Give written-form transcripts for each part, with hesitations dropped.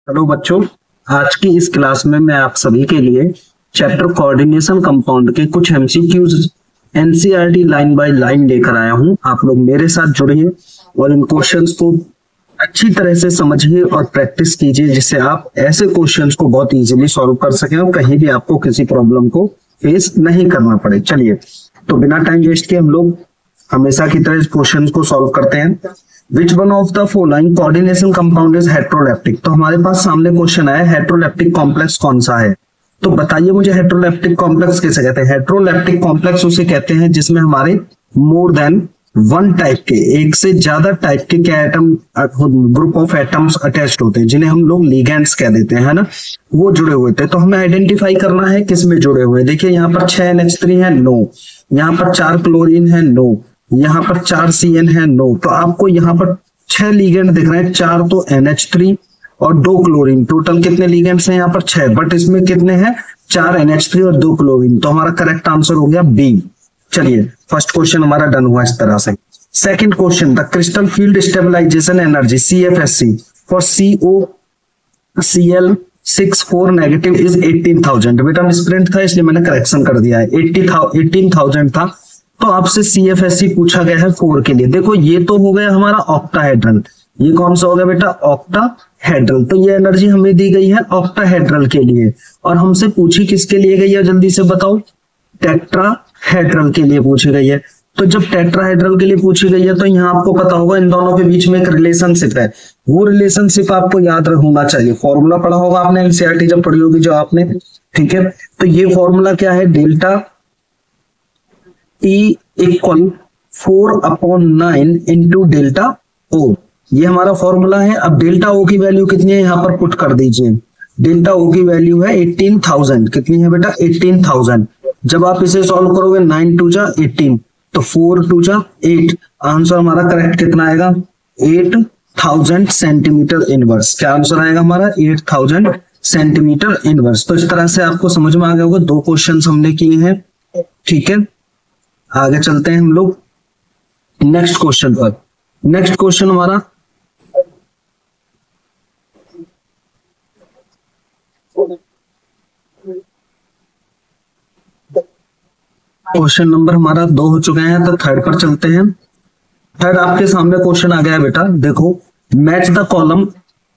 Hello बच्चों, आज की इस क्लास में मैं आप सभी के लिए चैप्टर कोऑर्डिनेशन कंपाउंड के कुछ MCQs NCERT line by line लेकर आया हूं। आप लोग मेरे साथ जुड़िए और इन क्वेश्चंस को अच्छी तरह से समझिए और प्रैक्टिस कीजिए, जिससे आप ऐसे क्वेश्चंस को बहुत इजीली सॉल्व कर सकें और कहीं भी आपको किसी प्रॉब्लम को फेस नहीं करना पड़े। चलिए, तो बिना टाइम वेस्ट किए हम लोग हमेशा की तरह क्वेश्चंस को सॉल्व करते हैं। Which one of the following coordination compound is heteroleptic? तो हमारे पास सामने क्वेश्चन आया हेट्रोलेप्टिक कॉम्प्लेक्स कौन सा है। तो बताइए मुझे हेट्रोलेप्टिक कॉम्प्लेक्स किसे कहते हैं। हेट्रोलेप्टिक कॉम्प्लेक्स उसे कहते हैं जिसमें हमारे मोर देन वन टाइप के, एक से ज्यादा टाइप के क्या atom, group of atoms attached होते हैं, जिन्हें हम लोग लिगेंड्स कह देते हैं, है ना, वो जुड़े हुए थे। तो हमें आइडेंटिफाई करना है किस में जुड़े हुए। देखिए यहाँ पर 6 NH3 है, नो। यहाँ पर 4 क्लोरीन है, नो। यहाँ पर 4 CN है, नो। तो आपको यहाँ पर 6 लिगेंड दिख रहे हैं, 4 तो NH3 और 2 क्लोरीन। टोटल कितने लिगेंड्स हैं यहाँ पर? 6। बट इसमें कितने हैं? 4 NH3 और 2 क्लोरीन। तो हमारा करेक्ट आंसर हो गया बी। चलिए, फर्स्ट क्वेश्चन हमारा डन हुआ इस तरह से। Second question, the crystal field stabilisation energy CFSC for COCl64 negative is 18,000। बेटा मिसप्रिंट था इसलिए मैंने करेक्शन कर दिया है, 18,000 था। तो आपसे CFSC पूछा गया है 4 के लिए। देखो ये तो हो गया हमारा ऑक्टाहेड्रल, ये कौन सा हो गया बेटा? ऑक्टाहेड्रल। तो ये एनर्जी हमें दी गई है ऑक्टाहेड्रल के लिए, और हमसे पूछी किसके लिए गई है, जल्दी से बताओ? टेट्राहेड्रल के लिए पूछी गई है। तो जब टेट्राहेड्रल के लिए पूछी गई है तो यहाँ आपको पता होगा इन दोनों के बीच में एक रिलेशनशिप है। वो रिलेशनशिप आपको याद होना चाहिए। फॉर्मूला पढ़ा होगा आपने, एनसीईआरटी जब पढ़ी होगी जो आपने, ठीक है। तो ये फॉर्मूला क्या है? Delta T equal 4/9 into delta O। ये हमारा फॉर्मूला है। अब डेल्टा O की वैल्यू कितनी है यहाँ पर पुट कर दीजिए। डेल्टा O की वैल्यू है 18,000। कितनी है बेटा? 18,000। जब आप इसे सॉल्व करोगे 9 2 जा 18, तो 4 2 जा 8। आंसर हमारा करेक्ट कितना आएगा? 8,000 सेंटीमीटर इनवर्स। क्या आंसर आएगा हमारा? 8,000 सेंटीमीटर इनवर्स। तो इस तरह से आपको समझ में आ गया होगा। 2 क्वेश्चन हमने किए हैं, ठीक है। आगे चलते हैं हम लोग नेक्स्ट क्वेश्चन पर। नेक्स्ट क्वेश्चन हमारा क्वेश्चन नंबर हमारा 2 हो चुके हैं, तो थर्ड पर चलते हैं। थर्ड आपके सामने क्वेश्चन आ गया है बेटा, देखो। Match the column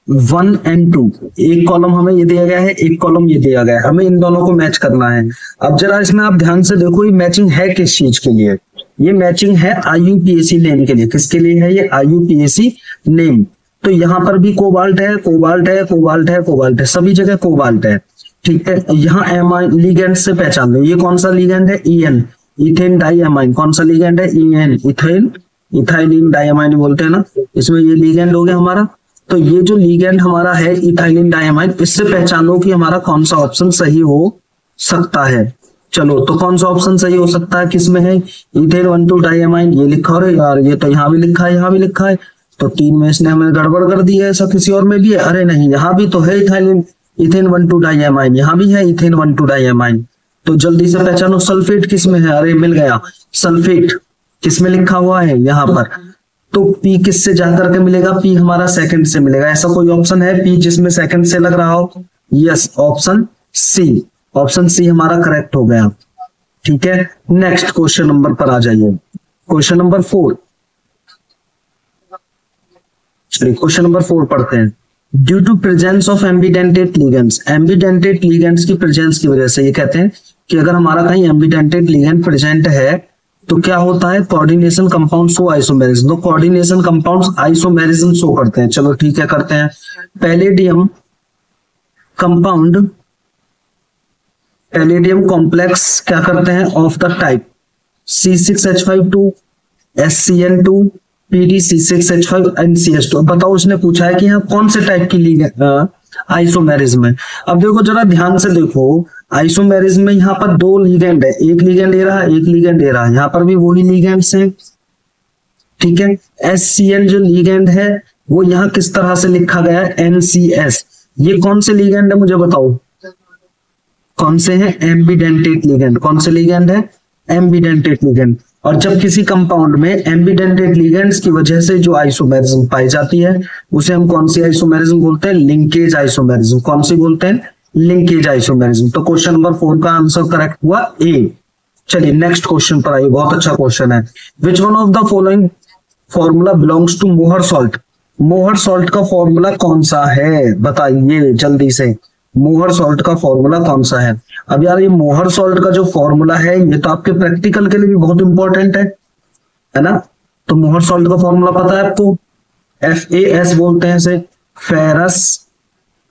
1 and 2। एक कॉलम हमें ये दिया गया है, एक कॉलम ये दिया गया है, हमें इन दोनों को मैच करना है। अब जरा इसमें आप ध्यान से देखो, ये मैचिंग है किस चीज के लिए? ये मैचिंग है IUPAC नेम के लिए। किसके लिए है ये? IUPAC name. तो यहाँ पर भी कोबाल्ट है, कोबाल्ट है, कोबाल्ट है, कोबाल्ट है, सभी जगह कोबाल्ट है, ठीक है। यहाँ एमाइन लिगेंड से पहचान लो, ये कौन सा लिगेंड है? EN, ethane diamine. कौन सा लिगेंड है? EN, इथेन, इथाइलिन डाइएमाइन बोलते हैं ना, इसमें ये लिगेंड हो गया हमारा। तो ये जो लिगेंड हमारा है इथाइलिन डाइएमाइन, इससे पहचानो कि हमारा कौन सा ऑप्शन सही हो सकता है। चलो, तो कौन सा ऑप्शन सही हो सकता है? किसमें है? इथेन 1,2 डाइएमाइन, ये लिखा हो यार, ये तो यहाँ भी लिखा है, यहाँ भी लिखा है। तो 3 में इसने हमें गड़बड़ कर दी है। ऐसा किसी और में भी है? अरे नहीं, यहाँ भी तो है इथाइलिन, इथेन 1,2 डाइएमाइन, यहाँ भी है इथेन 1,2 डाइएमाइन। तो जल्दी से पहचानो सल्फेट किसमें है। अरे मिल गया, सल्फेट किसमें लिखा हुआ है? यहाँ पर। तो P किससे जाकर के मिलेगा? P हमारा सेकंड से मिलेगा। ऐसा कोई ऑप्शन है P जिसमें सेकंड से लग रहा हो? Yes, option C। Option C हमारा करेक्ट हो गया, ठीक है। नेक्स्ट क्वेश्चन नंबर पर आ जाइए। Question number 4। चलिए क्वेश्चन नंबर 4 पढ़ते हैं। Due to presence of ambidentate ligands, ambidentate ligands की प्रेजेंस की वजह से ये कहते हैं कि अगर हमारा कहीं एम्बिडेंटेड लिगेंड प्रेजेंट है तो क्या होता है? Coordination compound show isomerism. तो कोऑर्डिनेशन कंपाउंड्स आइसोमेरिज्म शो करते हैं। चलो ठीक है, करते हैं। पैलेडियम कंपाउंड, पैलेडियम कॉम्प्लेक्स क्या करते हैं? Of the type C6H52, SCN2, PD6H5 NCH2। बताओ, उसने पूछा है कि यहाँ कौन से टाइप की आइसोमेरिज्म है। अब देखो जरा ध्यान से देखो, आइसोमेरिज्म में यहाँ पर 2 लिगेंड है, एक लिगेंड दे रहा है, एक लिगेंड दे रहा है। यहाँ पर भी वही लिगेंड्स हैं, ठीक है। SCN जो लिगेंड है वो यहाँ किस तरह से लिखा गया है? NCS। ये कौन से लिगेंड है मुझे बताओ? कौन से हैं? Ambidentate ligand. कौन से लिगेंड है? Ambidentate ligand. और जब किसी कंपाउंड में एम्बिडेंटेड लिगेंड्स की वजह से जो आइसोमेरिज्म पाई जाती है उसे हम कौन सी आइसोमेरिज्म बोलते हैं? Linkage isomerism. कौन सी बोलते हैं? Linkage isomerism. तो क्वेश्चन नंबर 4 का आंसर करेक्ट हुआ ए। चलिए नेक्स्ट क्वेश्चन पर आइए, बहुत अच्छा क्वेश्चन है। Which one of the following formula belongs to Mohr salt? Mohr salt का फॉर्मूला कौन सा है बताइए जल्दी से। मोहर सॉल्ट का फॉर्मूला कौन सा है? अब यार ये मोहर सॉल्ट का जो फॉर्मूला है ये तो आपके प्रैक्टिकल के लिए भी बहुत इंपॉर्टेंट है ना? तो मोहर सॉल्ट का फॉर्मूला पता है आपको? FAS बोलते हैं इसे, फेरस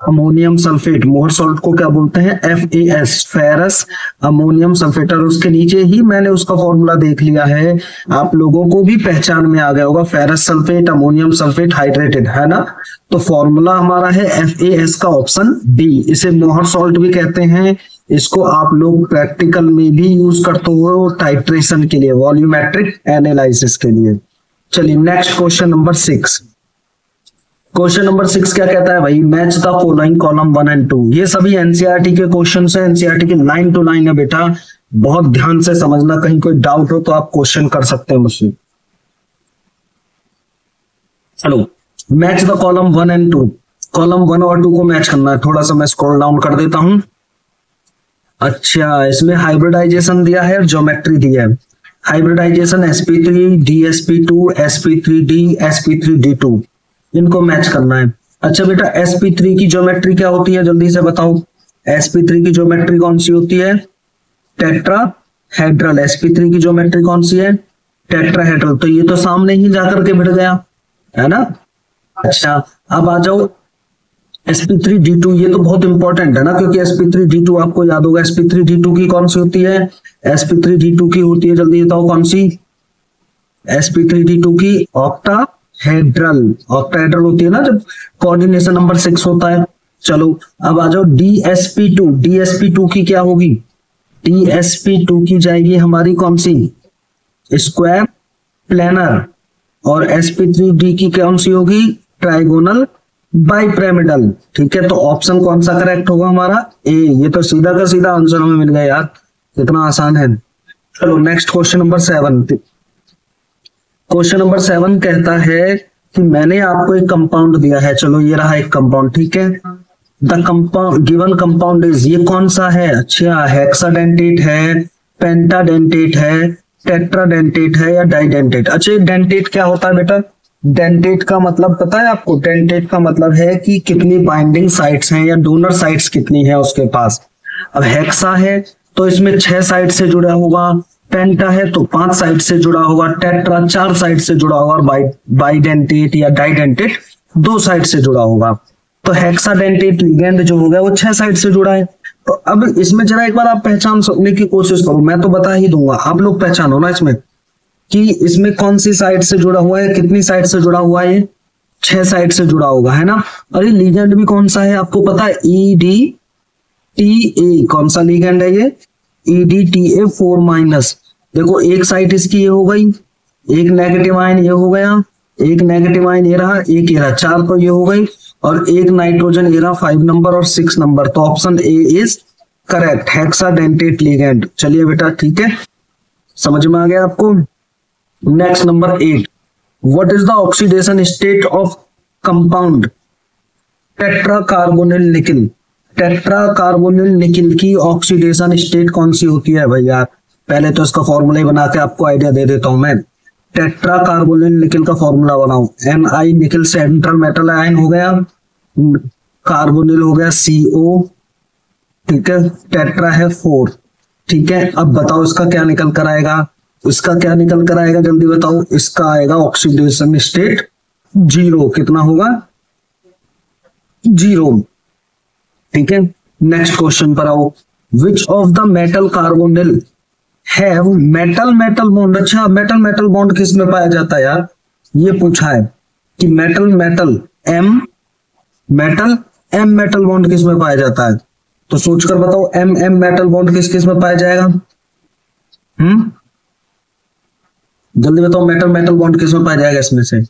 अमोनियम सल्फेट। मोहर सॉल्ट को क्या बोलते हैं? FAS, ferrous ammonium sulphate. और उसके नीचे ही मैंने उसका फॉर्मूला देख लिया है, आप लोगों को भी पहचान में आ गया होगा, ferrous sulphate ammonium sulphate hydrated, है ना? तो फॉर्मूला हमारा है FAS का ऑप्शन बी। इसे मोहर सॉल्ट भी कहते हैं। इसको आप लोग प्रैक्टिकल में भी यूज करते हो टाइट्रेशन के लिए, वॉल्यूमेट्रिक एनालिसिस के लिए। चलिए next question number 6। Question number 6 क्या कहता है भाई? Match the following column 1 and 2। ये सभी एनसीईआरटी के क्वेश्चन है, एनसीईआरटी के लाइन टू लाइन है बेटा, बहुत ध्यान से समझना। कहीं कोई डाउट हो तो आप क्वेश्चन कर सकते हैं मुझसे। चलो match the column 1 and 2। Column 1 और 2 को मैच करना है। थोड़ा सा मैं स्क्रॉल डाउन कर देता हूं। अच्छा, इसमें हाइब्रिडाइजेशन दिया है और ज्योमेट्री दिया है। Hybridisation sp3 dsp2 sp3d sp3d2, इनको मैच करना है। अच्छा बेटा, sp3 की ज्योमेट्री क्या होती है जल्दी से बताओ? sp3 की ज्योमेट्री कौन सी होती है? टेट्राहेड्रल। sp3 की ज्योमेट्री कौन सी है? टेट्राहेड्रल। तो ये तो सामने ही जाकर के भिड़ गया, है ना? अच्छा अब आ जाओ sp3d2। ये तो बहुत इंपॉर्टेंट है ना, क्योंकि sp3d2 आपको याद होगा। sp3d2 की कौन सी होती है? sp3d2 की होती है, जल्दी बताओ कौन सी? sp3d2 की ऑक्टाहेड्रल। ऑक्टाहेड्रल होती है ना जब कोऑर्डिनेशन नंबर 6 होता है। चलो अब आ जाओ dsp2। dsp2 की क्या होगी? dsp2 की जाएगी हमारी कौन सी? Square planar. और sp3d की कौन सी होगी? Trigonal bipyramidal. ठीक है, तो ऑप्शन कौन सा करेक्ट होगा हमारा? ए। ये तो सीधा का सीधा आंसर हमें मिल गया यार, कितना आसान है। चलो next question number 7। Question number 7 कहता है कि मैंने आपको एक कंपाउंड दिया है। चलो ये रहा एक कंपाउंड, ठीक है। The compound given compound is, ये कौन सा है? अच्छा, हेक्साडेंटेट है, पेंटाडेंटेट है, टेट्राडेंटेट है या डाइडेंटेट? अच्छा डेंटेट क्या होता है बेटा? डेंटेट का मतलब पता है आपको? डेंटेट का मतलब है कि कितनी बाइंडिंग साइट्स हैं या डोनर साइट्स कितनी है उसके पास। अब हेक्सा है तो इसमें 6 साइड से जुड़ा होगा, पेंटा है तो 5 साइड से जुड़ा होगा, टेट्रा 4 साइड से जुड़ा होगा, और बाइडेंटेट या डाइडेंटेट 2 साइड से जुड़ा होगा। तो हेक्साडेंटेट लिगेंड जो होगा वो 6 साइड से जुड़ा है। तो अब इसमें जरा एक बार आप पहचान सकने की कोशिश करो, मैं तो बता ही दूंगा, आप लोग पहचानो ना इसमें कि इसमें कौन सी साइड से जुड़ा हुआ है, कितनी साइड से जुड़ा हुआ है? 6 साइड से जुड़ा होगा, है ना? और ये लिगेंड भी कौन सा है आपको पता है? EDTA। कौन सा लिगेंड है ये? EDTA4-। देखो एक साइड इसकी ये हो गई, एक नेगेटिव आयन ये हो गया, एक नेगेटिव आयन ये रहा, एक ये रहा, 4 तो ये हो गई, और एक नाइट्रोजन ये रहा 5 नंबर और 6 नंबर। तो option A is correct, hexadentate ligand. चलिए बेटा ठीक है, समझ में आ गया आपको। Next number 8। What is the oxidation state of compound tetracarbonyl nickel? Tetracarbonyl nickel की ऑक्सीडेशन स्टेट कौन सी होती है भाई यार? पहले तो इसका फॉर्मूला बना के आपको आइडिया दे देता हूं मैं। टेट्राकार्बोनिल निकिल का फॉर्मूला बनाओ। Ni nickel central metal ion हो गया, कार्बोनिल हो गया CO, ठीक है, टेट्रा है 4। ठीक है, अब बताओ इसका क्या निकल कर आएगा? इसका क्या निकल कर आएगा जल्दी बताओ? इसका आएगा ऑक्सीडेशन स्टेट 0। कितना होगा? 0। ठीक है, नेक्स्ट क्वेश्चन पर आओ। विच of the metal carbonyl have metal metal bond? अच्छा, मेटल मेटल बॉन्ड किस में पाया जाता है यार? ये पूछा है कि metal metal M metal bond किस में पाया जाता है? तो सोचकर बताओ M मेटल बॉन्ड किस किस में पाया जाएगा? जल्दी बताओ, मेटल मेटल बॉन्ड किस में पाया जाएगा इसमें से?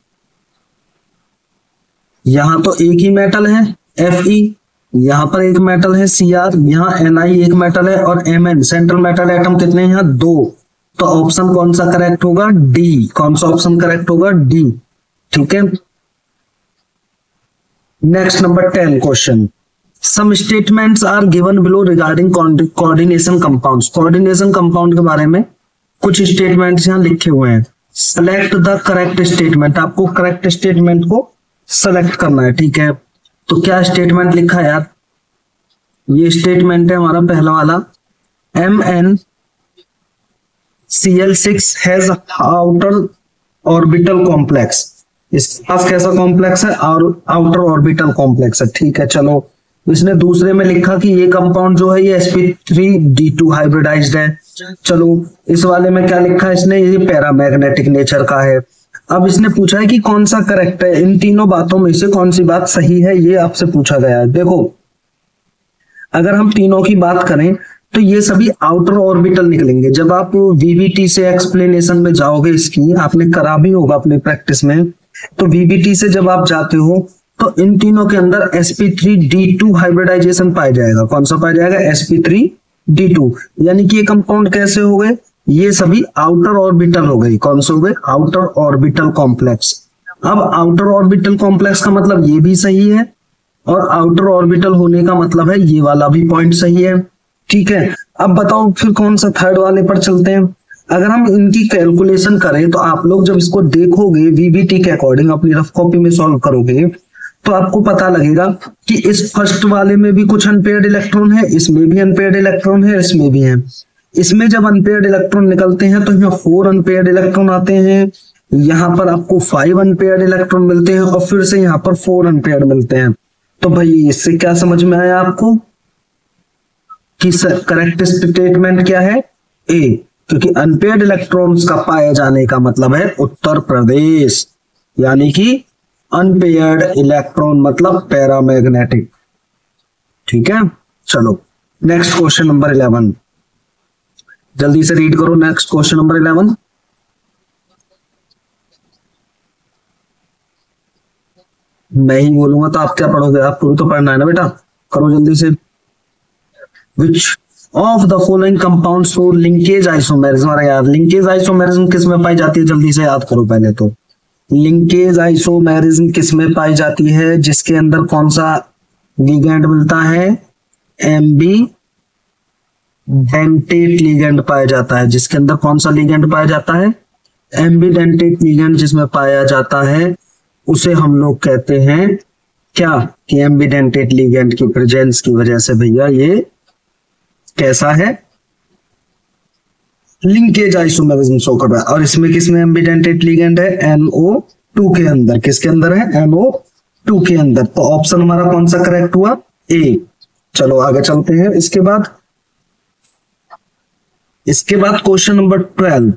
यहां तो एक ही मेटल है Fe, यहां पर एक मेटल है Cr, यहाँ Ni एक मेटल है, और Mn सेंट्रल मेटल एटम कितने हैं यहाँ? 2। तो ऑप्शन कौन सा करेक्ट होगा? डी। कौन सा ऑप्शन करेक्ट होगा? डी। ठीक है। Next number 10 question, some statements are given below regarding coordination compounds. Coordination compound के बारे में कुछ स्टेटमेंट्स यहाँ लिखे हुए हैं। सेलेक्ट द करेक्ट स्टेटमेंट, आपको करेक्ट स्टेटमेंट को सेलेक्ट करना है। ठीक है, तो क्या स्टेटमेंट लिखा है यार? ये स्टेटमेंट है हमारा पहला वाला, MnCl6 has outer orbital complex. इसके पास कैसा कॉम्प्लेक्स है? और आउटर ऑर्बिटल कॉम्प्लेक्स है। ठीक है, चलो इसने दूसरे में लिखा कि ये कंपाउंड जो है ये sp3d2 हाइब्रिडाइज्ड है। चलो इस वाले में क्या लिखा है इसने? ये पैरामैग्नेटिक नेचर का है। अब इसने पूछा है कि कौन सा करेक्ट है, इन तीनों बातों में से कौन सी बात सही है, ये आपसे पूछा गया है। देखो अगर हम तीनों की बात करें तो ये सभी आउटर ऑर्बिटल निकलेंगे। जब आप वीवीटी से एक्सप्लेनेशन में जाओगे, इसकी आपने करा भी होगा अपने प्रैक्टिस में, तो वीवीटी से जब आप जाते हो तो इन तीनों के अंदर sp3d2 हाइब्रिडाइजेशन पाया जाएगा। कौन सा पाया जाएगा? sp3d2। यानी कि ये कंपाउंड कैसे हो गए? ये सभी आउटर ऑर्बिटल हो गई। कौन से हो गए? Outer orbital complex. अब आउटर ऑर्बिटल कॉम्प्लेक्स का मतलब ये भी सही है, और आउटर ऑर्बिटल होने का मतलब है ये वाला भी पॉइंट सही है। ठीक है, अब बताओ फिर कौन सा थर्ड वाले पर चलते हैं। अगर हम इनकी कैलकुलेशन करें तो आप लोग जब इसको देखोगे वीवीटी के अकॉर्डिंग, अपनी रफ कॉपी में सॉल्व करोगे, तो आपको पता लगेगा कि इस फर्स्ट वाले में भी कुछ अनपेयर्ड इलेक्ट्रॉन है, इसमें भी अनपेयर्ड इलेक्ट्रॉन है, इसमें भी है। इसमें जब अनपेयर्ड इलेक्ट्रॉन निकलते हैं तो यहाँ 4 अनपेयर्ड इलेक्ट्रॉन आते हैं, यहाँ पर आपको 5 अनपेयर्ड इलेक्ट्रॉन मिलते हैं, और फिर से यहाँ पर 4 अनपेयर्ड मिलते हैं। तो भाई इससे क्या समझ में आया आपको कि करेक्ट स्टेटमेंट क्या है? ए, क्योंकि अनपेयर्ड इलेक्ट्रॉन्स का पाए जाने का मतलब है उत्तर प्रदेश, यानी कि अनपेयर्ड इलेक्ट्रॉन मतलब पैरामैग्नेटिक। ठीक है, चलो नेक्स्ट क्वेश्चन नंबर 11, जल्दी से रीड करो। नेक्स्ट क्वेश्चन नंबर 11, मैं ही बोलूंगा तो आप क्या पढ़ोगे? आपको भी तो पढ़ना है ना बेटा, करो जल्दी से। Which of the following compounds for linkage isomerism? अरे यार लिंकेज आइसोमेरिज्म किस में पाई जाती है? जल्दी से याद करो पहले तो। लिंकेज आइसोमेरिज्म किस में पाई जाती है? जिसके अंदर कौन सा लिगेंड मिलता है? एम्बी डेंटेट लिगेंड पाया जाता है। जिसके अंदर कौन सा लिगेंड पाया जाता है? एम्बी डेंटेट लिगेंड जिसमें पाया जाता है उसे हम लोग कहते हैं क्या? कि एम्बी डेंटेट लिगेंड की प्रेजेंस की वजह से भैया ये कैसा है? लिंकेज आइसोमेरिज्म शो कर रहा है। और इसमें किसमें एम्बिडेंटेट लिगेंड है? NO2 के अंदर। किसके अंदर है? NO2 के अंदर। तो ऑप्शन हमारा कौन सा करेक्ट हुआ? ए। चलो आगे चलते हैं। इसके बाद question number 12,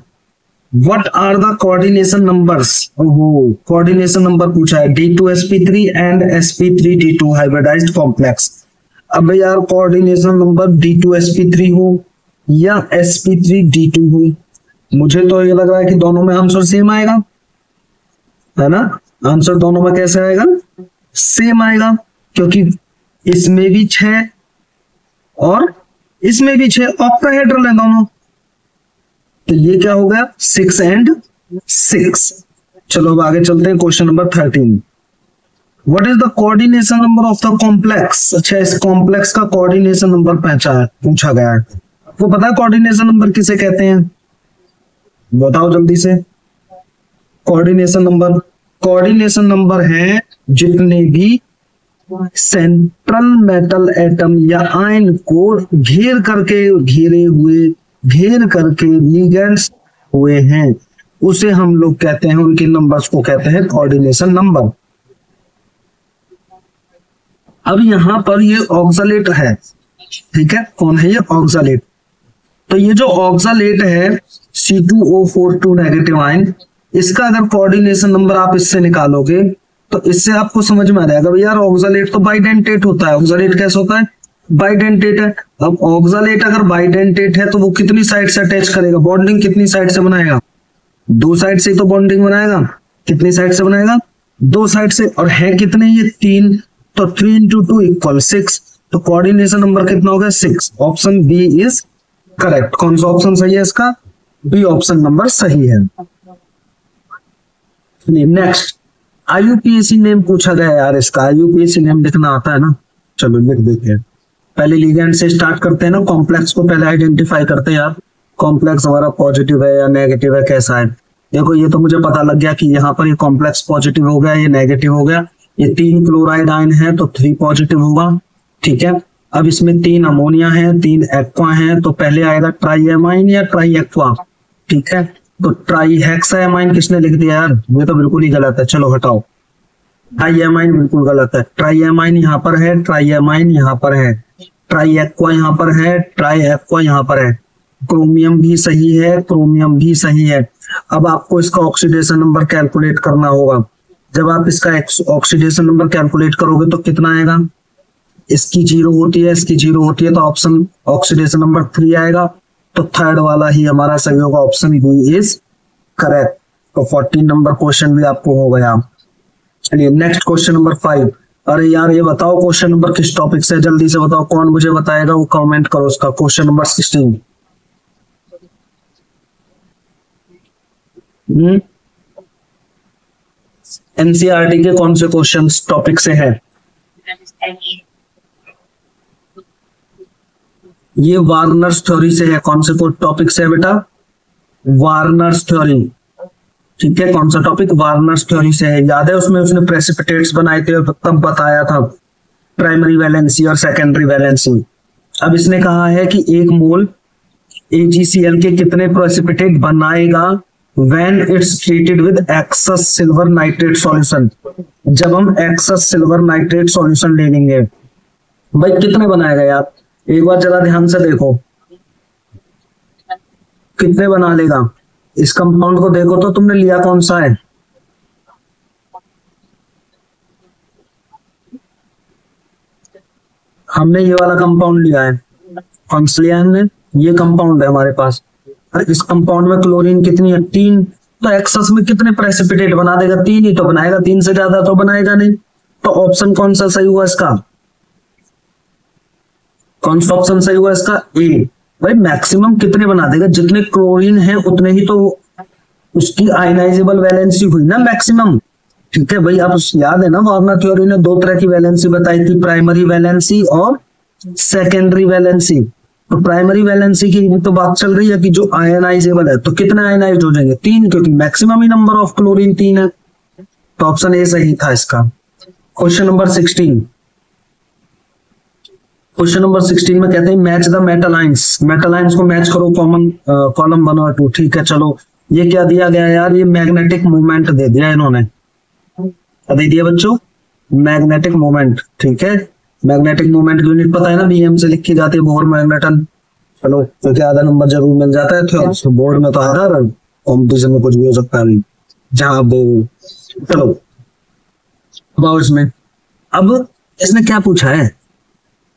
what are the coordination numbers? Coordination number पूछा है। D2sp3 and sp3d2 hybridised complex. अब यार कोऑर्डिनेशन नंबर D2sp3 हो या sp3d2 हो, मुझे तो ये लग रहा है कि दोनों में आंसर सेम आएगा, है ना? आंसर दोनों में कैसे आएगा? सेम आएगा, क्योंकि इसमें भी 6 और इसमें भी 6 ऑक्टाहेड्रल है दोनों। तो ये क्या हो गया? 6 and 6। चलो अब आगे चलते हैं। Question number 13, what is the coordination number of the complex? अच्छा, इस कॉम्प्लेक्स का कोऑर्डिनेशन नंबर पूछा गया है। आपको पता है कोऑर्डिनेशन नंबर किसे कहते हैं? बताओ जल्दी से। कोऑर्डिनेशन नंबर है जितने भी सेंट्रल मेटल एटम या आयन को घेर करके लिगेंड्स हुए हैं, उसे हम लोग कहते हैं, उनके नंबर्स को कहते हैं कोऑर्डिनेशन नंबर। अब यहां पर ये ऑक्सालेट है, ठीक है? कौन है ये? ऑक्सालेट। तो ये जो ऑक्सालेट है C2O42 नेगेटिव आयन, इसका अगर कोऑर्डिनेशन नंबर आप इससे निकालोगे तो इससे आपको समझ में आ जाएगा यार ऑक्सालेट तो बाइडेंटेट होता है। ऑक्सालेट कैसे होता है? बाइडेंटेट है। अब ऑक्सालेट अगर बाइडेंटेट है तो वो कितनी साइड से अटैच करेगा? बॉन्डिंग कितनी साइड से बनाएगा? 2 साइड से तो बॉन्डिंग बनाएगा। कितनी साइड से बनाएगा? 2 साइड से। और है कितने? ये 3। तो 3 into 2 = 6। तो कोऑर्डिनेशन नंबर कितना हो गया? 6। Option B is correct. कौन सा ऑप्शन सही है इसका? बी ऑप्शन नंबर सही है। नेक्स्ट, आईयूपीएसी नेम पूछा गया यार, इसका आईयूपीएसी नेम लिखना आता है ना, चलो लिख देते हैं। पहले लिगेंड से स्टार्ट करते हैं ना, कॉम्प्लेक्स को पहले आइडेंटिफाई करते हैं यार, कॉम्प्लेक्स हमारा पॉजिटिव है या नेगेटिव है, कैसा है। देखो ये तो मुझे पता लग गया कि यहाँ पर ये कॉम्प्लेक्स पॉजिटिव हो गया, ये नेगेटिव हो गया। ये 3 क्लोराइड आयन है तो 3 पॉजिटिव होगा, ठीक है। अब इसमें 3 अमोनिया है, 3 एक्वा है, तो पहले आएगा ट्राईएमाइन या ट्राई एक्वा, ठीक है। तो ट्राई हेक्साएमाइन किसने लिख दिया यार, ये तो बिल्कुल ही गलत है, चलो हटाओ। ट्राईएमाइन बिल्कुल गलत है, ट्राईएमाइन यहाँ पर है, ट्राईएमाइन यहाँ पर है, ट्राई एक्वा यहाँ पर है, ट्राई एक्वा यहाँ पर है। क्रोमियम भी सही है, क्रोमियम भी सही है। अब आपको इसका ऑक्सीडेशन नंबर कैलकुलेट करना होगा। जब आप इसका ऑक्सीडेशन नंबर कैलकुलेट करोगे तो कितना आएगा, इसकी 0 होती है, इसकी 0 होती है, तो ऑप्शन ऑक्सीडेशन नंबर 3 आएगा। तो थर्ड वाला ही हमारा सही होगा, ऑप्शन बी इज करेक्ट। तो 14 नंबर क्वेश्चन भी आपको हो गया। चलिए नेक्स्ट क्वेश्चन नंबर 5। अरे यार ये बताओ क्वेश्चन नंबर किस टॉपिक से, जल्दी से बताओ, कौन मुझे बताएगा वो कमेंट करो उसका। क्वेश्चन नंबर 16 एनसीईआरटी के कौन से क्वेश्चन टॉपिक से है। ये वार्नर्स थ्योरी से है। कौन से टॉपिक से है बेटा, वार्नर्स थ्योरी, ठीक है। कौन सा टॉपिक, वार्नर्स थ्योरी से है। याद है उसमें उसने प्रेसिपिटेट्स बनाए थे और तब बताया था प्राइमरी वैलेंसी और सेकेंडरी वैलेंसी। अब इसने कहा है कि 1 मोल AgCl के कितने प्रेसिपिटेट बनाएगा when it's treated with excess silver nitrate solution। जब हम excess silver nitrate solution ले लेंगे, भाई कितने बनाएगा यार, एक बार जरा ध्यान से देखो कितने बना लेगा। इस कंपाउंड को देखो तो तुमने लिया कौन सा है, हमने ये वाला कंपाउंड लिया है, कौन सा लिया हमने, ये कंपाउंड है हमारे पास। और इस कंपाउंड में क्लोरीन कितनी है, 3। तो एक्सेस में कितने प्रेसिपिटेट बना देगा, 3 ही तो बनाएगा, 3 से ज्यादा तो बनाएगा नहीं। तो ऑप्शन कौन सा सही हुआ इसका, कौन सा ऑप्शन सही हुआ इसका, ए। भाई मैक्सिमम कितने बना देगा, जितने क्लोरीन है उतने ही तो उसकी आयनाइजेबल वैलेंसी हुई ना मैक्सिमम, ठीक है। भाई आप याद है ना, वार्नर थ्योरी ने 2 तरह की वैलेंसी बताई थी, प्राइमरी वैलेंसी और सेकेंडरी वैलेंसी। तो प्राइमरी वैलेंसी की तो बात चल रही है कि जो आयनाइजेबल है, तो कितने आयनाइज हो जाएंगे, 3, क्योंकि maximum he number of chlorine 3 है। तो ऑप्शन ए सही था इसका। क्वेश्चन नंबर 16, क्वेश्चन नंबर 16 में कहते हैं match the metal ions. Metal ions को मैच करो, कॉमन कॉलम 1 और 2, ठीक है। चलो ये क्या दिया गया यार, ये मैग्नेटिक मूवमेंट दे दिया इन्होंने, दे दिया बच्चों मैग्नेटिक मूवमेंट, ठीक है। मैग्नेटिक मूवमेंट की यूनिट पता है ना, बीएम से लिखी जाती है, बोर मैग्नेटन। चलो तो क्या आधा नंबर जरूर मिल जाता है, तो बोर्ड में तो आधा, कॉम्पिटिशन में कुछ भी हो सकता है जहां आप। चलो अब इसमें, अब इसने क्या पूछा है,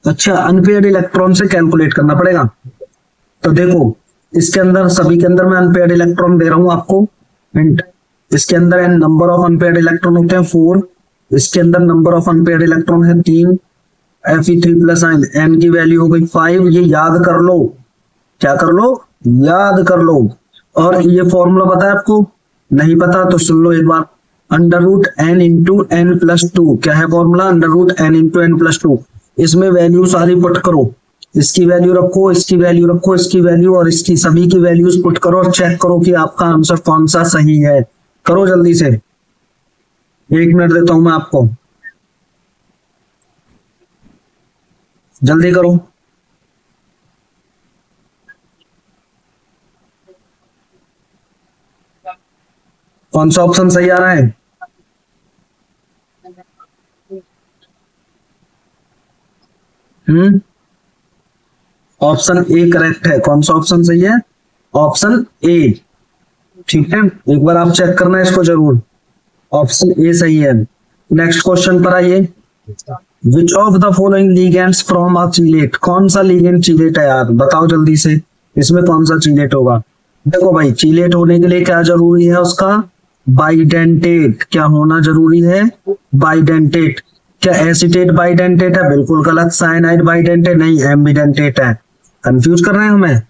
अच्छा अनपेयर्ड इलेक्ट्रॉन से कैलकुलेट करना पड़ेगा। तो देखो इसके अंदर, सभी के अंदर मैं अनपेयर्ड इलेक्ट्रॉन दे रहा हूं आपको हिंट। इसके अंदर नंबर ऑफ अनपेयर्ड इलेक्ट्रॉन होते हैं 4, इसके अंदर नंबर ऑफ अनपेयर्ड इलेक्ट्रॉन है 3, Fe3+ आयन, n की वैल्यू हो गई 5। ये याद कर लो, क्या कर लो, याद कर लो। और ये फॉर्मूला पता है आपको, नहीं पता तो सुन लो एक बार, √n × n+2। क्या है फॉर्मूला, √n × n+2। इसमें वैल्यू सारी पुट करो, इसकी वैल्यू रखो, इसकी वैल्यू रखो, इसकी वैल्यू और इसकी सभी की वैल्यूज पुट करो और चेक करो कि आपका आंसर कौन सा सही है। करो जल्दी से, 1 मिनट देता हूं मैं आपको, जल्दी करो। कौन सा ऑप्शन सही आ रहा है, ऑप्शन ए करेक्ट है। कौन सा ऑप्शन सही है, ऑप्शन ए, ठीक है। एक बार आप चेक करना इसको जरूर, ऑप्शन ए सही है। नेक्स्ट क्वेश्चन पर आइए, विच of the following ligands from a चीलेट। कौन सा लिगेंड चीलेट है यार, बताओ जल्दी से, इसमें कौन सा चीलेट होगा। देखो भाई चीलेट होने के लिए क्या जरूरी है, उसका बाइडेंटेट। क्या होना जरूरी है, बाइडेंटेट। क्या एसिटेट बाइडेंटेट है, बिल्कुल गलत। साइनाइड बाइडेंटेट नहीं, एम्बिडेंटेट है। कंफ्यूज कर रहे हैं हमें।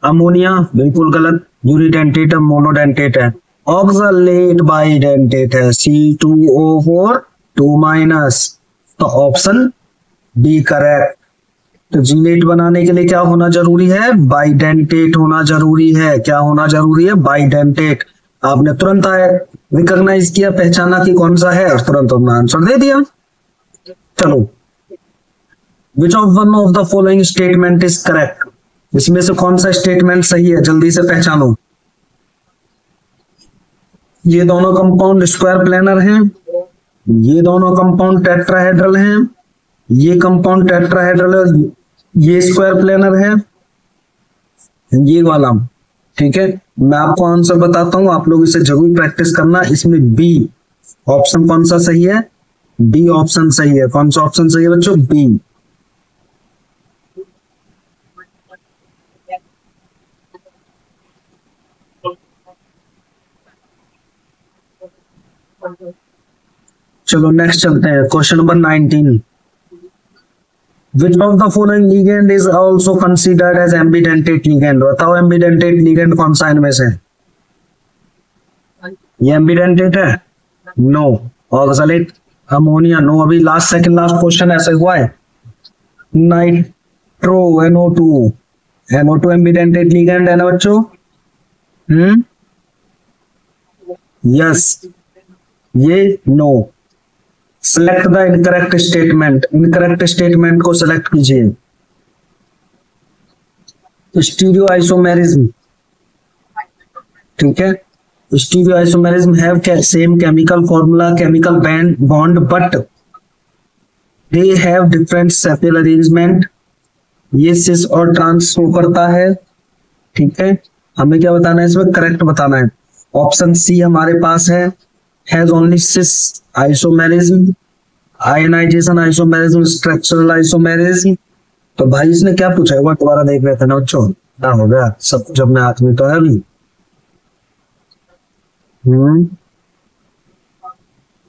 अमोनिया बिल्कुल गलत। यूरिडेंटेट है, मोनोडेंटेट है, ऑक्सलेट बाइडेंटेट है, C2O4 2 माइनस, तो ऑप्शन बी करेक्ट। तो जीनेट बनाने के लिए क्या होना जरूरी है? बाइडेंटेट होना जरूरी है। क्या होना जरूरी है? बाइडेंटेट। आपने तुरंत रिकॉग्नाइज किया, पहचाना कि कौन सा है और तुरंत अपना आंसर दे दिया। चलो, which of one of the following statement is correct? इसमें से कौन सा स्टेटमेंट सही है? जल्दी से पहचानो। ये दोनों कंपाउंड स्क्वायर प्लेनर हैं, ये दोनों कंपाउंड टेट्राहेड्रल हैं, ये कंपाउंड टेट्राहेड्रल है, ये स्क्वायर प्लेनर है, ये वाला। ठीक है, मैं आपको आंसर बताता हूं, आप लोग इसे जरूर प्रैक्टिस करना। इसमें बी ऑप्शन कौन सा सही है? बी ऑप्शन सही है। कौन सा ऑप्शन सही है बच्चों? बी। चलो नेक्स्ट चलते हैं, question number 19। Which of the following ligand is also considered as ambidentate ligand? बताओ ambidentate ligand कौन सा इनमें से? ये ambidentate है? नो। Oxalate ammonia? नो। अभी लास्ट सेकंड लास्ट क्वेश्चन ऐसे हुआ है। Nitro NO2, NO2 ambidentate ligand है ना बच्चों? यस, ये no. Select the incorrect statement. Incorrect statement को सिलेक्ट कीजिए। स्टीरियो आइसोमेरिज्म, ठीक है, stereo isomerism have same chemical formula, chemical bond, but they have different spatial arrangement. ये सिस और ट्रांस शो करता है। ठीक है, हमें क्या बताना है इसमें? करेक्ट बताना है। ऑप्शन सी हमारे पास है, has only cis isomerism, ionisation isomerism, structural isomerism. तो भाई इसने क्या पूछा है? दोबारा देख रहे थे ना बच्चों, क्या हो गया? सब कुछ अपने हाथ में तो है अभी।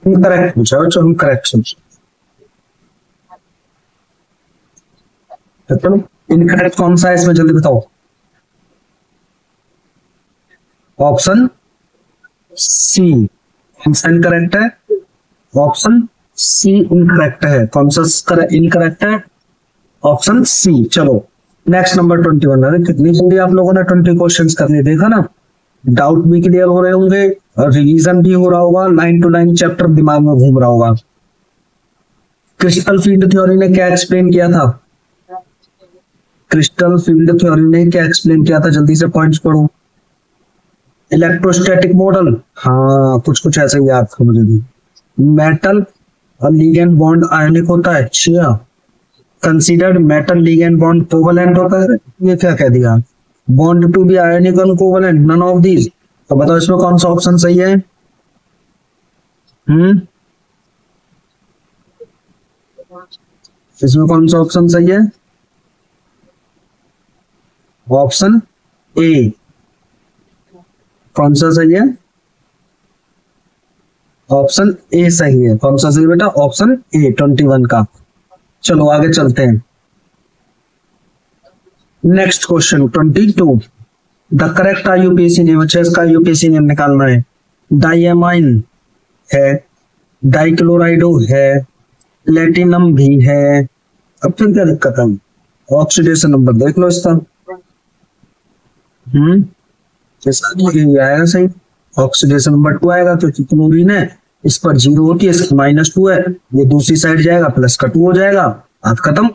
करेक्ट पूछा है बच्चों, हम करेक्ट सोच। चलो, इनकरेक्ट कौन सा है इसमें जल्दी बताओ। ऑप्शन सी इनकरेक्ट है, ऑप्शन सी इनकरेक्ट है। कौन सा इनकरेक्ट है? Option C. चलो नेक्स्ट नंबर 21। अरे कितनी जल्दी आप लोगों ने 20 क्वेश्चंस कर लिए, देखा ना। डाउट भी क्लियर हो रहे होंगे और रिवीजन भी हो रहा होगा, 9 to 9 चैप्टर दिमाग में घूम रहा होगा। क्रिस्टल फील्ड थ्योरी ने क्या एक्सप्लेन किया था? क्रिस्टल फील्ड थ्योरी ने क्या एक्सप्लेन किया था? जल्दी से पॉइंट्स पढ़ो। इलेक्ट्रोस्टैटिक मॉडल, हाँ कुछ कुछ ऐसे ही याद था मुझे भी। मेटल और लिगेंड बॉन्ड आयनिक होता है। अच्छा, considered metal ligand bond covalent होता है। ये क्या कह दिया? बॉन्ड टू बी आयनिक और कोवलेंट, नन ऑफ दीज। तो बताओ इसमें कौन सा ऑप्शन सही है? इसमें कौन सा ऑप्शन सही है? Option A. कौन सा सही है? ऑप्शन ए सही है। कौन सा सही बेटा? ऑप्शन ए 21 का। चलो आगे चलते हैं। Next question 22। The correct IUPAC name, अच्छा इसका IUPAC नेम निकालना है। डाइएमाइन है, डाइक्लोराइडो है, प्लेटिनम भी है। अब फिर क्या दिक्कत है? ऑक्सीडेशन नंबर देख लो इसका। इसका आएगा सही, ऑक्सीडेशन नंबर 2 आएगा, क्योंकि क्लोरीन है, इस पर 0 होती है, इसकी -2 है, ये दूसरी साइड जाएगा, प्लस का 2 हो जाएगा, आज खत्म।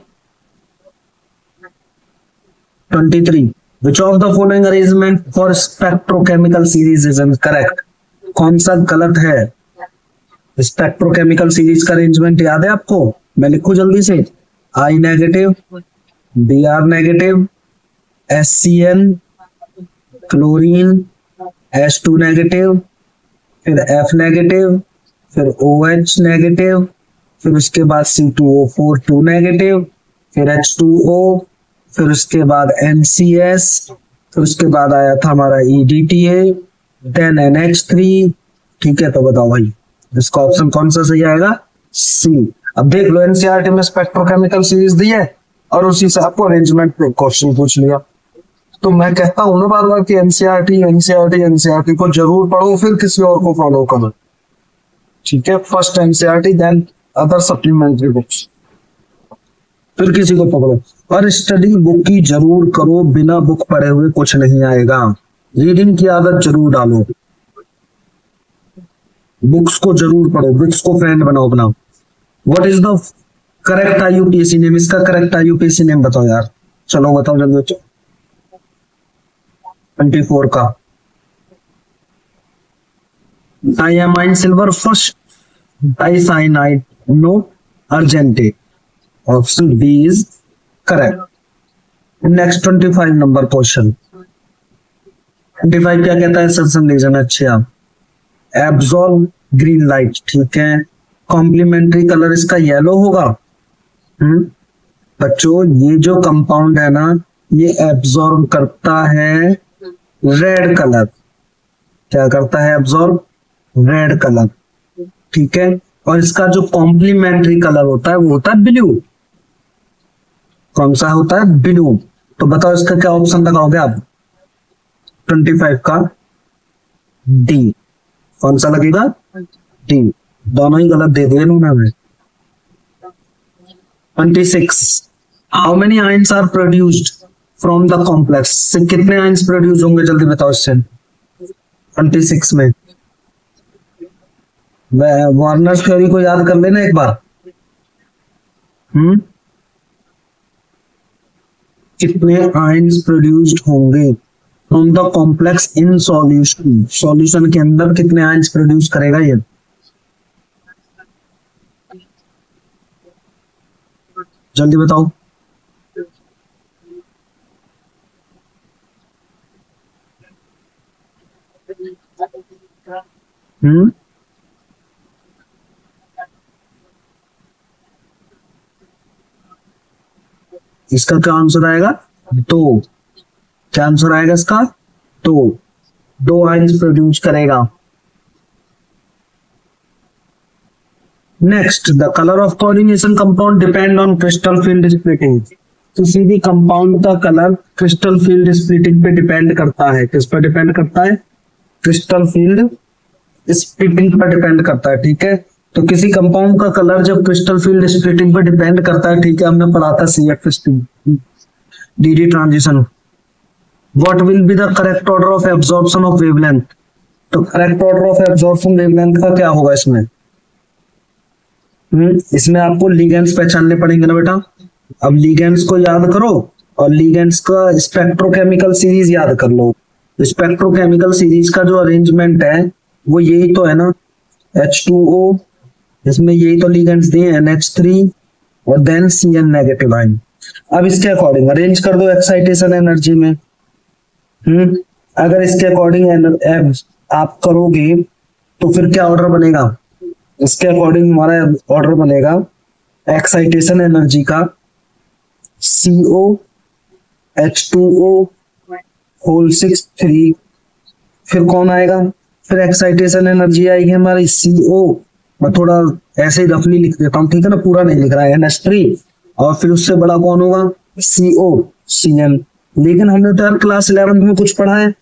23। Which of the following arrangement for spectrochemical series is incorrect? कौन सा गलत है? स्पेक्ट्रोकेमिकल सीरीज का अरेंजमेंट याद है आपको? मैं लिखूं जल्दी से। I negative, Br negative, HCN, chlorine, H2 negative, फिर F नेगेटिव, फिर OH नेगेटिव, फिर उसके बाद C2O4 2 नेगेटिव, फिर H2O, फिर उसके बाद NCS, फिर उसके बाद आया था हमारा EDTA, देन NH3। ठीक है, तो बताओ भाई इसका ऑप्शन कौन सा सही आएगा? सी। अब देख लो, एनसीईआरटी में स्पेक्ट्रोकेमिकल सीरीज दी है और उसी से आपको अरेंजमेंट क्वेश्चन पूछ लिया। तो मैं कहता हूँ ना बार बार कि एनसीईआरटी एनसीईआरटी एनसीईआरटी को जरूर पढ़ो, फिर किसी और को फॉलो करो। ठीक है, first NCERT then other supplementary books, फिर किसी को पकड़ो। और स्टडी बुक की जरूर करो, बिना बुक पढ़े हुए कुछ नहीं आएगा। रीडिंग की आदत जरूर डालो, बुक्स को जरूर पढ़ो, बुक्स को फ्रेंड बनाओ अपना। What is the correct IUPAC name? इसका करेक्ट आईयूपीएसी नेम बताओ यार, चलो बताओ जल्दी बच्चों। 24 का diamine silver first dicyanide no argentate, option B is correct. Next 25 number question. 25 क्या कहता है? सत्संग रीजन। अच्छा, एब्जॉर्ब ग्रीन लाइट, ठीक है। कॉम्प्लीमेंट्री कलर इसका येलो होगा। बच्चों ये जो कंपाउंड है ना, ये एब्जॉर्ब करता है रेड कलर। क्या करता है? एब्जॉर्ब रेड कलर, ठीक है। और इसका जो कॉम्प्लीमेंट्री कलर होता है वो होता है ब्लू। कौन सा होता है? ब्लू। तो बताओ इसका क्या ऑप्शन लगाओगे आप? 25 का डी। कौन सा लगेगा? डी। दोनों ही गलत दे दिए इन्होंने हमें। 26, how many ions are produced from the complex? से कितने आयंस प्रोड्यूस होंगे जल्दी बताओ इससे 26 में। वार्नर्स थ्योरी को याद कर लेना एक बार। कितने आयंस प्रोड्यूस्ड होंगे from the complex in solution? Solution के अंदर कितने आयंस प्रोड्यूस करेगा ये? जल्दी बताओ। इसका क्या आंसर आएगा? दो। क्या आंसर आएगा इसका? दो आयंस प्रोड्यूस करेगा। Next, the colour of coordination compound depend on crystal field splitting. किसी भी कंपाउंड का कलर क्रिस्टल फील्ड स्प्लिटिंग पे डिपेंड करता है। किस पर डिपेंड करता है? क्रिस्टल फील्ड स्प्लिटिंग पर डिपेंड करता है, ठीक है। तो किसी कंपाउंड का कलर जब क्रिस्टल फील्ड स्प्लिटिंग पर डिपेंड करता है, ठीक है, हमने पढ़ा था DD transition. What will be the correct order of absorption of wavelength? तो correct order of absorption wavelength का क्या होगा इसमें? इसमें आपको लिगेंड्स पहचानने पड़ेंगे ना बेटा। अब लिगेंड्स को याद करो और लिगेंड्स का स्पेक्ट्रोकेमिकल सीरीज याद कर लो। स्पेक्ट्रोकेमिकल सीरीज का जो अरेंजमेंट है वो यही तो है ना, H2O, इसमें यही तो लिगेंड्स दिए NH3 और देन Cn नेगेटिव आयन। अब इसके अकॉर्डिंग अरेंज कर दो एक्साइटेशन एनर्जी में। अगर इसके अकॉर्डिंग आप करोगे तो फिर क्या ऑर्डर बनेगा? इसके अकॉर्डिंग हमारा ऑर्डर बनेगा एक्साइटेशन एनर्जी का CO H2O होल 6 3। फिर कौन आएगा? फिर एक्साइटेशन एनर्जी आएगी हमारी CO, मैं थोड़ा ऐसे ही रफली लिख देता हूँ, ठीक है ना, पूरा नहीं लिख रहा है, NH3। और फिर उससे बड़ा कौन होगा? CO Cn। लेकिन हमने तो यार क्लास 11 में कुछ पढ़ा है।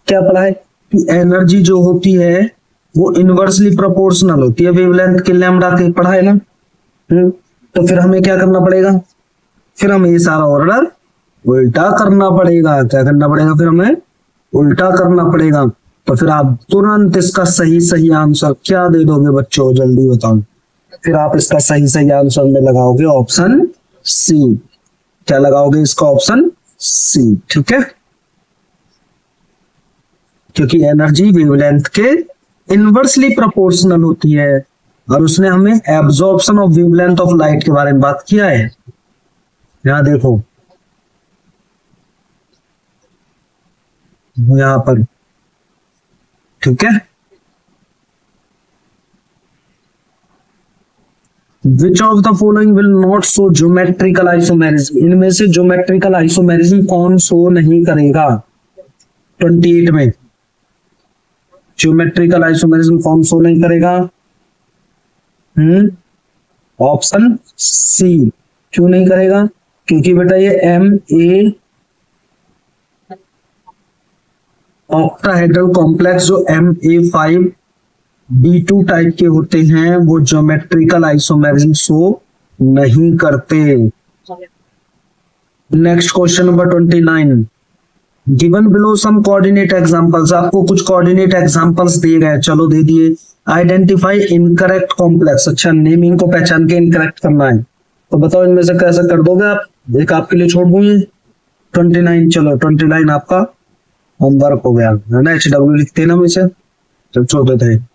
क्या पढ़ा है? कि एनर्जी जो होती है वो इनवर्सली प्रोपोर्शनल होती है वेवलेंथ के लैम्डा के, पढ़ा है ना। तो फिर हमें क्या करना पड़ेगा? फिर हमें ये सारा ऑर्डर उल्टा करना पड़ेगा। क्या करना पड़ेगा? फिर हमें उल्टा करना पड़ेगा। तो फिर आप तुरंत इसका सही आंसर क्या दे दोगे बच्चों, जल्दी बताओ। फिर आप इसका सही आंसर में लगाओगे ऑप्शन सी। क्या लगाओगे इसका? ऑप्शन सी, ठीक है। क्योंकि एनर्जी वेवलेंथ के इनवर्सली प्रोपोर्शनल होती है और उसने हमें absorption of wavelength of light के बारे में बात किया है। यहां देखो, यहां पर, ठीक है। Which of the following will not show geometrical isomerism? इनमें से ज्योमेट्रिकल आइसोमेरिज्म कौन शो नहीं करेगा? 28 में ज्योमेट्रिकल आइसोमेरिज्म कौन शो नहीं करेगा? Option C. क्यों नहीं करेगा? क्योंकि बेटा ये MA ऑक्टाहेड्रल कॉम्प्लेक्स जो Ma5B2 टाइप के होते हैं वो ज्योमेट्रिकल आइसोमेरिज्म शो नहीं करते। Next question number 29, given below some coordinate examples, आपको कुछ कोऑर्डिनेट एग्जांपल्स दिए गए, चलो दे दिए। आइडेंटिफाई इनकरेक्ट कॉम्प्लेक्स, अच्छा नेमिंग को पहचान के इनकरेक्ट करना है, तो बताओ इनमें से कैसे कर दोगे आप, एक आपके लिए छोड़ दूं ये 29, चलो 29 आपका होमवर्क हो गया है ना, HW लिखते ना मुझे तो छोड़ देते हैं।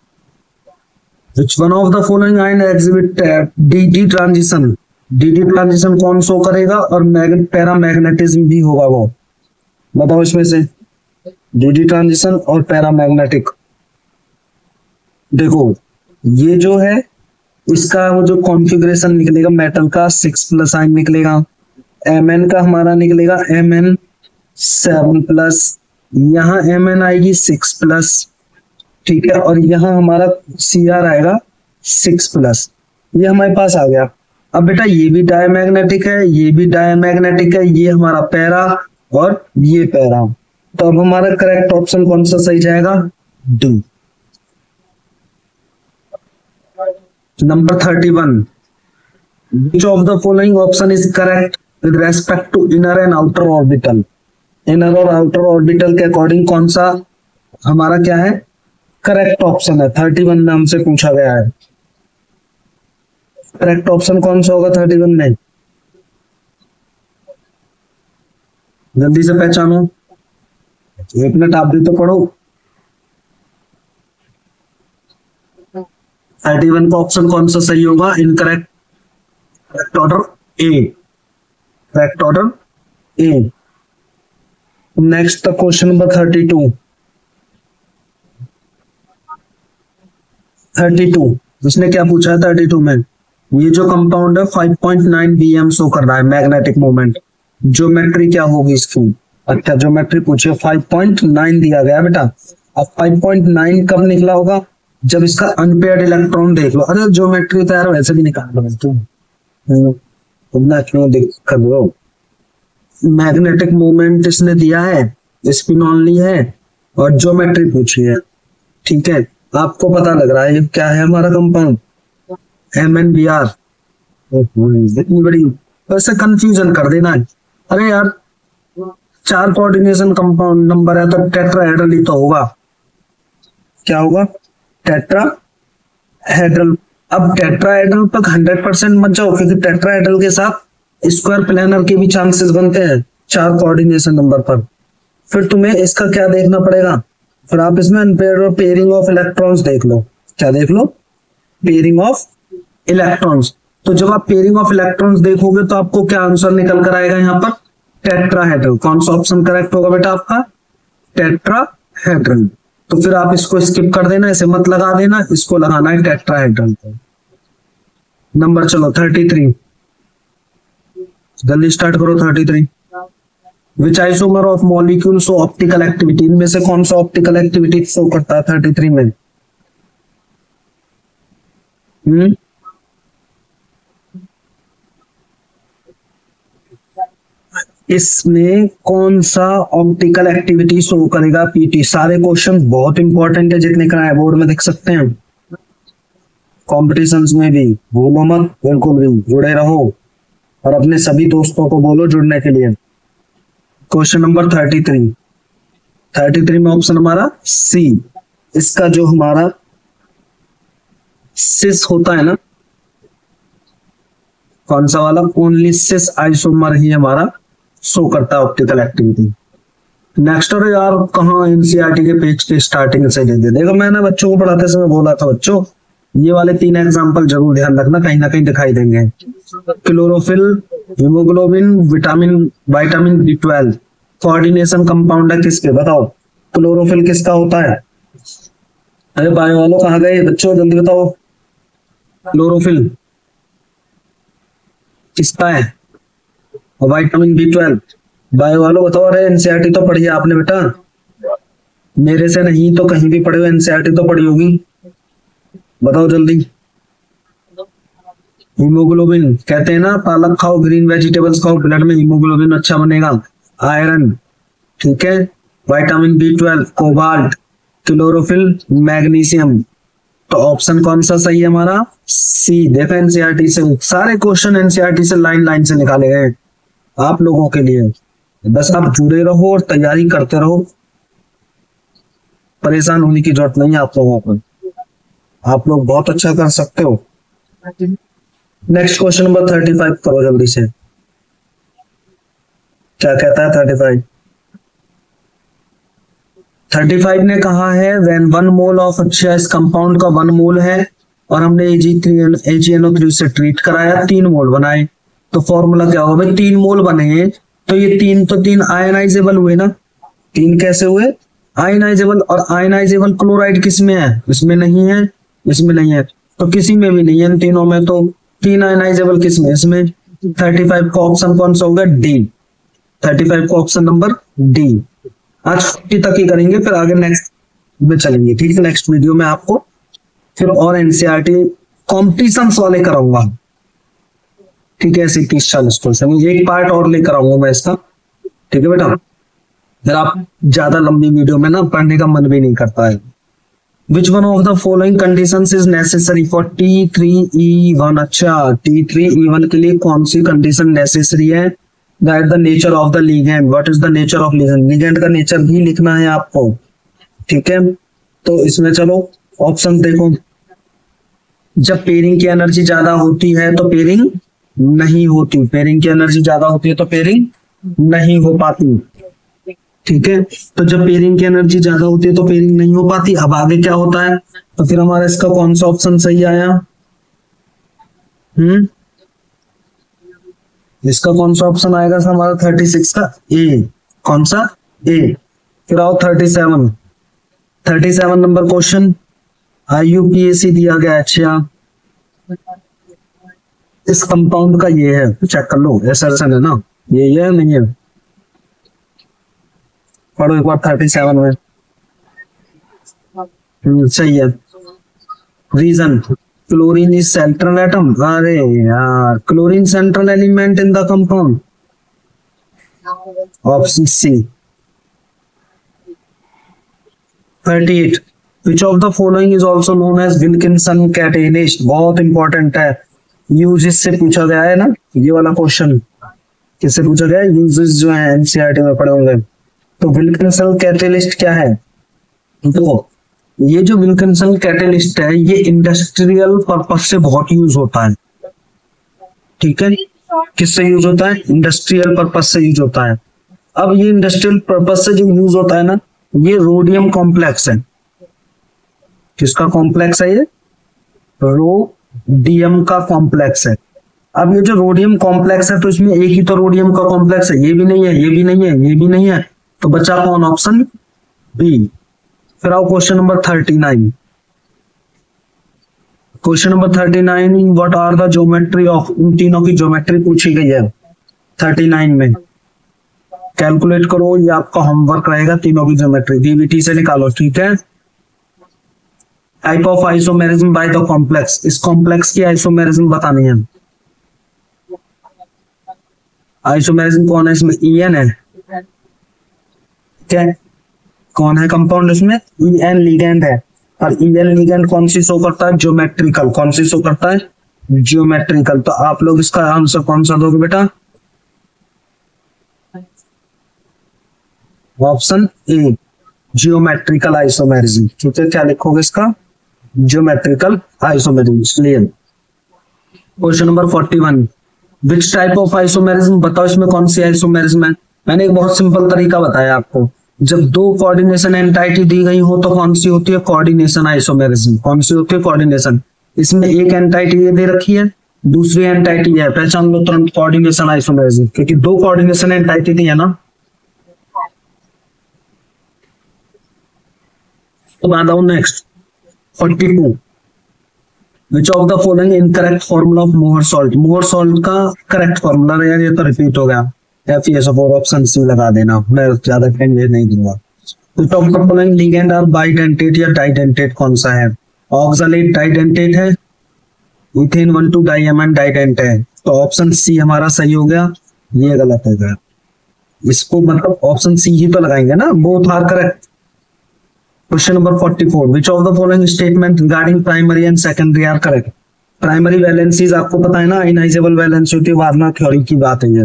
Which one of the following ion exhibit DD transition, DD transition कौन शो करेगा और पैरामैग्नेटिज्म भी होगा वो, बताओ इसमें से DD ट्रांजिशन और पैरामैग्नेटिक। देखो ये जो है इसका वो जो कॉन्फ़िगरेशन निकलेगा मेटल का 6+ आयन निकलेगा, Mn का हमारा निकलेगा Mn7+, यहाँ Mn आएगी 6+, ठीक है, और यहाँ हमारा Cr आएगा 6+, ये हमारे पास आ गया। अब बेटा ये भी डायमैग्नेटिक है, ये भी डायमैग्नेटिक है, ये हमारा पैरा और ये पैरा, तो अब हमारा करेक्ट ऑप्शन कौन सा सही जाएगा, D. Number 31, which of the following option is correct with respect to inner and outer orbital, inner और आउटर ऑर्बिटल के अकॉर्डिंग कौन सा हमारा क्या है करेक्ट ऑप्शन है, 31 में हमसे पूछा गया है। करेक्ट ऑप्शन कौन सा होगा 31 में, जल्दी से पहचानो, 1 मिनट आप भी तो पढ़ो। 31 का ऑप्शन कौन सा सही होगा, इनकरेक्ट, करेक्ट ऑर्डर ए, करेक्ट ऑर्डर ए। नेक्स्ट क्वेश्चन नंबर 32, उसने क्या पूछा है 32 में, ये जो कंपाउंड है 5.9 bm शो कर रहा है मैग्नेटिक मोमेंट, ज्योमेट्री क्या होगी इसकी, अच्छा ज्योमेट्री पूछे 5.9 दिया गया बेटा। अब 5.9 कब निकला होगा, जब इसका अनपेयर्ड इलेक्ट्रॉन देख लो, अरे ज्योमेट्री तो यार वैसे भी निकाल लो तुम क्यों देख कर लो, मैग्नेटिक मोमेंट इसने दिया है, स्पिन ऑनली है और ज्योमेट्री पूछी है, ठीक है। आपको पता लग रहा है ये क्या है हमारा कंपाउंड MnBr, इतनी बड़ी वैसे कंफ्यूजन कर देना है, अरे यार 4 कोऑर्डिनेशन कंपाउंड नंबर है तो टेट्राहेड्रल ही तो होगा, क्या होगा टेट्राहेड्रल। अब टेट्राहेड्रल पर 100% मत जाओ क्योंकि टेट्राहेड्रल के साथ स्क्वायर प्लेनर के भी चांसेस बनते हैं 4 कोऑर्डिनेशन नंबर पर, फिर तुम्हें इसका क्या देखना पड़ेगा, फिर आप इसमें अनपेयर्ड और पेयरिंग ऑफ इलेक्ट्रॉन्स देख लो, क्या देख लो, पेयरिंग ऑफ इलेक्ट्रॉन्स। तो जब आप पेयरिंग ऑफ इलेक्ट्रॉन्स देखोगे तो आपको क्या आंसर निकल कर आएगा यहाँ पर, टेट्राहेड्रल। कौन सा ऑप्शन करेक्ट होगा बेटा आपका, टेट्राहेड्रल। तो फिर आप इसको स्किप कर देना, इसे मत लगा देना, इसको लगाना है टेट्राहेड्रल पे। नंबर चलो 33, जल्दी स्टार्ट करो 33। Which isomer of molecule show optical activity, इनमें से कौन सा ऑप्टिकल एक्टिविटी शो करता है 33 में, इसमें कौन सा ऑप्टिकल एक्टिविटी शो करेगा पीटी। सारे क्वेश्चन बहुत इंपॉर्टेंट है, जितने कराए बोर्ड में देख सकते हैं, कॉम्पिटिशंस में भी भूलो मत, बिल्कुल भी जुड़े रहो और अपने सभी दोस्तों को बोलो जुड़ने के लिए। क्वेश्चन नंबर 33 में ऑप्शन हमारा सी, इसका जो हमारा सिस होता है ना, कौन सा वाला, ओनली सिस आइसोमर ही हमारा शो करता है ऑप्टिकल एक्टिविटी। नेक्स्ट और यार कहाँ एनसीईआरटी के पेज के स्टार्टिंग से दे दे, देखो मैंने बच्चों को पढ़ाते समय बोला था बच्चों ये वाले 3 एग्जांपल जरूर ध्यान रखना, कहीं ना कहीं दिखाई देंगे। Chlorophyll, haemoglobin, vitamin B12 coordination compound है किसके, बताओ क्लोरोफिल किसका होता है, अरे बायो वालों कहाँ गए बच्चों, जल्दी बताओ क्लोरोफिल किसका है, और विटामिन B12 बायो वालों बताओ। अरे एनसीईआरटी तो पढ़ी है आपने बेटा, मेरे से नहीं तो कहीं भी पढ़े हो, एनसीईआरटी तो पढ़ी होगी, बताओ जल्दी। हीमोग्लोबिन कहते हैं ना, पालक खाओ, ग्रीन वेजिटेबल्स खाओ, ब्लड में हीमोग्लोबिन अच्छा बनेगा, आयरन, ठीक है। Vitamin B12, cobalt, chlorophyll, magnesium. तो ऑप्शन कौन सा सही है हमारा? सी। देखो एनसीईआरटी से सारे क्वेश्चन एनसीईआरटी से लाइन लाइन से निकाले गए आप लोगों के लिए। बस आप जुड़े रहो और तैयारी करते रहो, परेशान होने की जरूरत नहीं है आप लोगों को, आप लोग बहुत अच्छा कर सकते हो। नेक्स्ट क्वेश्चन नंबर 35 करो जल्दी से। क्या कहता है 35? 35 ने कहा है व्हेन 1 मोल ऑफ अच्छा, इस कंपाउंड का 1 मोल है और हमने AgNO3 से ट्रीट कराया, 3 मोल बनाए, तो फॉर्मूला क्या होगा? 3 मोल बने हैं तो ये तीन आयनाइजेबल हुए ना। 3 कैसे हुए? आयनाइजेबल। और आयनाइजेबल क्लोराइड किस में है? इसमें नहीं है, इसमें नहीं है, तो किसी में भी नहीं है इन तीनों में। तो 3 आयनाइजेबल किस में? इसमें। 35 का ऑप्शन कौन सा होगा? डी। 35 का ऑप्शन नंबर डी। आज 50 तक ही करेंगे, फिर आगे नेक्स्ट में चलेंगे, ठीक है। नेक्स्ट वीडियो में आपको फिर और एनसीईआरटी कॉम्पिटिशंस वाले कराऊंगा, ठीक है। ऐसे 30-40 क्वेश्चन एक पार्ट और लेकर आऊंगा मैं इसका, ठीक है बेटा। फिर आप ज्यादा लंबी वीडियो में ना पढ़ने का मन भी नहीं करता है। Which one of the following conditions is necessary for T3E1? अच्छा, T3E1 के लिए कौन सी कंडीशन नेसेसरी है? That the nature of the ligand. What is the nature of ligand? Ligand का नेचर भी लिखना है आपको, ठीक है। तो इसमें चलो ऑप्शन देखो। जब पेयरिंग की एनर्जी ज्यादा होती है तो पेयरिंग नहीं होती, पेयरिंग की एनर्जी ज्यादा होती है तो पेयरिंग नहीं हो पाती, ठीक है। तो जब पेयरिंग की एनर्जी ज्यादा होती है तो पेयरिंग नहीं हो पाती। अब आगे क्या होता है? तो फिर हमारा इसका कौन सा ऑप्शन सही आया? इसका कौन सा ऑप्शन आएगा हमारा 36 का? ए। कौन सा? ए। फिर आओ 37 नंबर क्वेश्चन IUPAC दिया गया। अच्छा, इस कंपाउंड का ये है, चेक कर लो, एसर्शन है ना, ये है नहीं है? पढ़ो एक बार 37 में। सही है। Reason chlorine is central atom. अरे यार, chlorine central element in the compound. Option C. 38 which of the following is also known as Wilkinson catalyst. बहुत इंपॉर्टेंट है, यूजेस से पूछा गया है ना ये वाला क्वेश्चन। किससे पूछा गया? यूजेस जो है एनसीईआरटी में पढ़े होंगे। तो विल्किंसन कैटेलिस्ट क्या है? तो ये जो विल्किंसन कैटेलिस्ट है ये इंडस्ट्रियल पर्पस से बहुत यूज होता है, ठीक है। किससे यूज होता है? इंडस्ट्रियल पर्पस से यूज होता है। अब ये इंडस्ट्रियल पर्पस से जो यूज होता है ना, ये रोडियम कॉम्प्लेक्स है। किसका कॉम्प्लेक्स है? ये रोडियम का कॉम्प्लेक्स है। अब ये जो रोडियम कॉम्प्लेक्स है तो इसमें एक ही तो रोडियम का कॉम्प्लेक्स है, ये भी नहीं है, ये भी नहीं है, ये भी नहीं है, तो बचा कौन? Option B. फिर आओ question number 39। Question number 39 what are the geometry of, इन तीनों की ज्योमेट्री पूछी गई है 39 में। कैलकुलेट करो, ये आपका होमवर्क रहेगा, तीनों की ज्योमेट्री डीबीटी से निकालो, ठीक है। Type of isomerism by the complex, इस कॉम्प्लेक्स की आइसोमेरिज्म बतानी है। आइसोमेरिज्म कौन है इसमें? EN है, क्या कौन है कंपाउंड इसमें? EN लिगेंड है। और EN लिगेंड कौन सी शो करता है? ज्योमेट्रिकल। कौन सी शो करता है? ज्योमेट्रिकल। तो आप लोग इसका आंसर कौन सा दोगे बेटा? ऑप्शन ए, जियोमेट्रिकल आइसोमेरिज्म, ठीक है। क्या लिखोगे इसका? Geometrical isomerism. Question number 41 which type of isomerism, बताओ इसमें कौन सी आइसोमेरिज्म है? मैंने एक बहुत सिंपल तरीका बताया आपको। जब दो कोऑर्डिनेशन एंटाइटी दी गई हो तो कौन सी होती है? Coordination isomerism. कौन सी होती है? कोऑर्डिनेशन। इसमें एक एंटाइटी ये दे रखी है, दूसरी एंटाइटी है, पहचान लो तुरंत कोऑर्डिनेशन आइसोमेरिज्म, क्योंकि दो कोऑर्डिनेशन एंटाइटी दी है ना। तो बाद आओ next 42 which of the following incorrect formula of मोहर सॉल्ट। मोहर सॉल्ट का करेक्ट फॉर्मूला यार, ये तो रिपीट हो गया। FeSO4 ऑप्शन सी लगा देना, मैं ज्यादा टाइम नहीं दूंगा। Which of the following ligand are bidentate या डाइडेंटेट, कौन सा है? ऑक्सलेट डाइडेंटेट है, इथेन 1,2 डाइएमाइन डाइडेंट है, तो ऑप्शन सी हमारा सही हो गया, ये गलत हो गया। इसको मतलब ऑप्शन सी ही तो लगाएंगे ना, both are correct. Question number 44, which of the following statement regarding primary and secondary are correct. Primary valencies आपको पता है ना, आयनाइजेबल वैलेंसी होती है, वार्नर थ्योरी की बात है ये।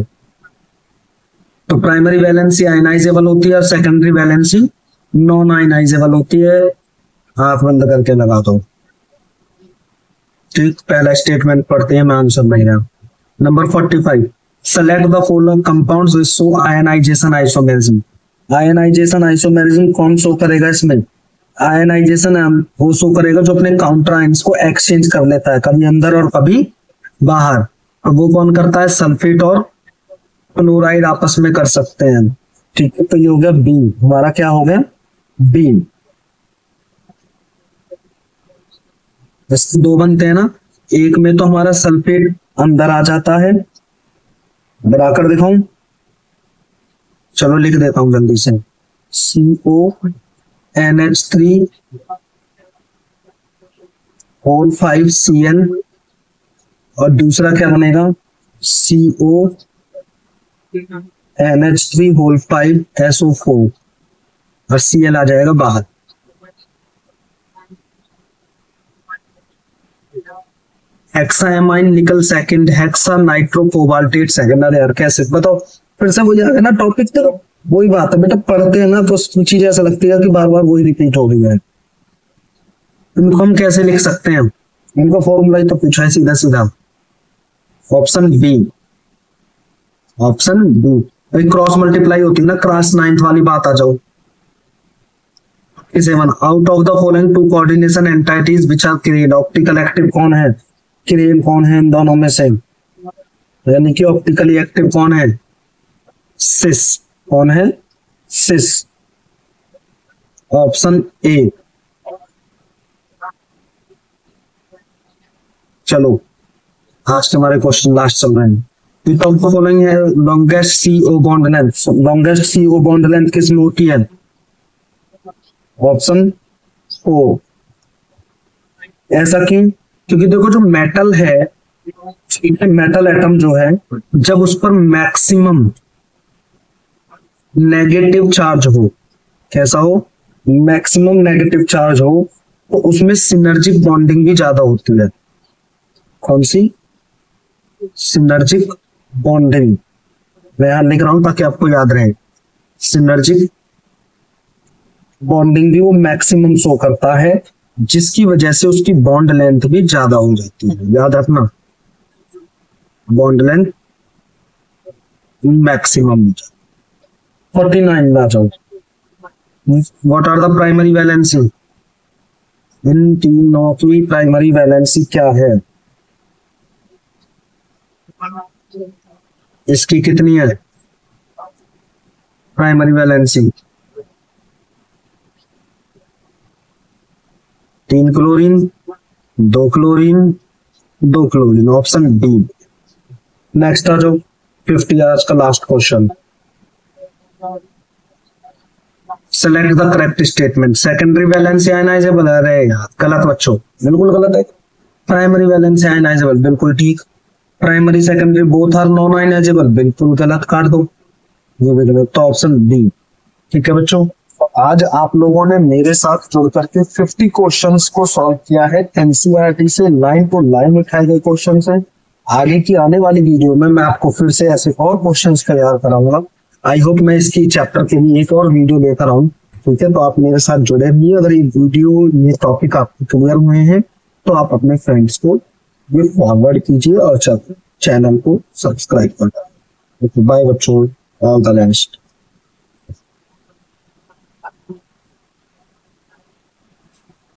तो प्राइमरी वैलेंसी आयनाइजेबल होती है और सेकेंडरी वैलेंसी नॉन आयनाइजेबल होती है। आंख बंद करके लगा दो। ठीक, पहला स्टेटमेंट पढ़ते हैं, मैं आंसर नहीं रहा। Number 45, select the following compounds which show ionisation isomerism. Ionisation isomerism कौन शो करेगा इसमें? आयनाइजेशन वो शो करेगा जो अपने काउंटर आयंस को एक्सचेंज कर लेता है, कभी अंदर और कभी बाहर। और वो कौन करता है? सल्फेट और क्लोराइड आपस में कर सकते हैं। ठीक है, तो ये हो गया बी, हमारा क्या हो गया? बी। इससे दो बनते हैं ना, एक में तो हमारा सल्फेट अंदर आ जाता है, बनाकर दिखाऊं? चलो लिख देता हूं जल्दी से, CONH3 होल 5Cl, और दूसरा क्या बनेगा? CONH3 होल 5SO4, और Cl आ जाएगा बाहर। Hexaammine nickel second, hexa nitro cobaltate second. अरे यार कैसे बताओ, फिर से वही है ना टॉपिक, तो वही बात है बेटा, पढ़ते हैं ना तो चीजें ऐसा लगती है कि बार बार वही रिपीट हो रही है। इनको हम कैसे लिख सकते हैं? इनका फॉर्मूला ही तो पूछा है सीधा सीधा। Option B, option B. Cross multiply होती है ना, क्रॉस 9th वाली बात आ जाओ। 7, out of the following two coordination entities which are created. Optical active कौन है? क्रिएल कौन है इन दोनों में से? यानी कि ऑप्टिकली एक्टिव कौन है? सिस। कौन है? सिस। Option A. चलो आज के हमारे क्वेश्चन लास्ट चल रहे हैं। फॉलोइंग है longest CO bond length. Longest CO bond length किसमें होती है? ऑप्शन ओ। ऐसा क्यों? क्योंकि देखो जो मेटल है, ठीक है, मेटल एटम जो है, जब उस पर मैक्सिमम नेगेटिव चार्ज हो, कैसा हो? मैक्सिमम नेगेटिव चार्ज हो, तो उसमें सिनर्जिक बॉन्डिंग भी ज्यादा होती है। कौन सी? Synergic bonding. मैं यहां लिख रहा हूं ताकि आपको याद रहे। सिनर्जिक बॉन्डिंग भी वो मैक्सिमम शो करता है, जिसकी वजह से उसकी बॉन्ड लेंथ भी ज्यादा हो जाती है। याद रखना, बॉन्ड लेंथ मैक्सिमम। 49 ना जाओ। What are the primary valency? इन तीनों की प्राइमरी वैलेंसी क्या है? इसकी कितनी है primary valency? 3 chlorine, 2 chlorine, 2 chlorine. Option D. Next आ जाओ, 50 आज का last question. Select the correct statement. Secondary valency ionizable. अरे यार गलत बच्चों, बिल्कुल गलत है। प्राइमरी वैलेंसी आयनाइजेबल, बिल्कुल ठीक। Primary secondary both are non ionisable, बिल्कुल गलत, काट दो ये भी गलत। तो ऑप्शन बी। ठीक है बच्चों, आज आप लोगों ने मेरे साथ जुड़ करके 50 क्वेश्चंस को सॉल्व किया है। एनसीईआरटी से लाइन टू लाइन उठाए गए क्वेश्चन है। आगे की आने वाली वीडियो में मैं आपको फिर से ऐसे और क्वेश्चंस तैयार कराऊंगा। आई होप मैं इसकी चैप्टर के लिए एक और वीडियो लेकर आऊं। ठीक है, तो आप मेरे साथ जुड़े रहिए। अगर ये वीडियो, ये टॉपिक आपको क्लियर हुए हैं तो आप अपने फ्रेंड्स को ये फॉरवर्ड कीजिए और चैनल को सब्सक्राइब कर। बाय बच्चों, ऑल द बेस्ट।